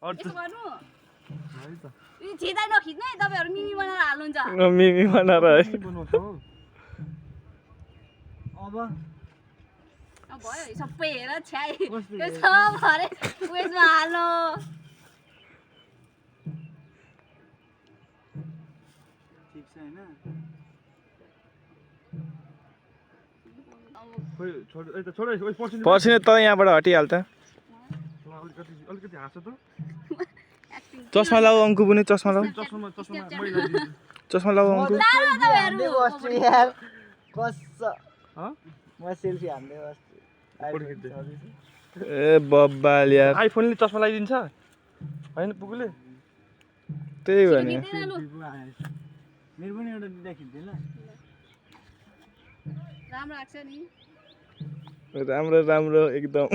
यसो गर्नु है त यो छिटै नखिच्नु है तपाईहरु मिमी बनाएर हाल्नुहुन्छ मिमी बनाएर है बनाउँछ हो अब अब भयो सबै हेर छ्याइ कस्तो यो सब भरे उयसमा हाल्नु ठीक छ हैन अब खोइ छोड ए त छोड ओइ पर्सिन पर्सिने त यहाँबाट हटिहाल्छ अलिकति हाँस त एक्टिङ चस्मा लाऊ अङ्कु पनि चस्मा लाऊ चस्मा मैले लगाइदिन्छु चस्मा लाऊ अङ्कु हान्दै बस्छु यार कस ह म सेल्फी हान्दै बस्छु फोटो खिच्दै ए बब्बाल यार आइफोनले चस्मा लगाइदिन्छ हैन पुगुले त्यही भने मेरो पनि एउटा दिँदा खिच्दै ल राम्रो लाग्छ नि राम्रो राम्रो एकदम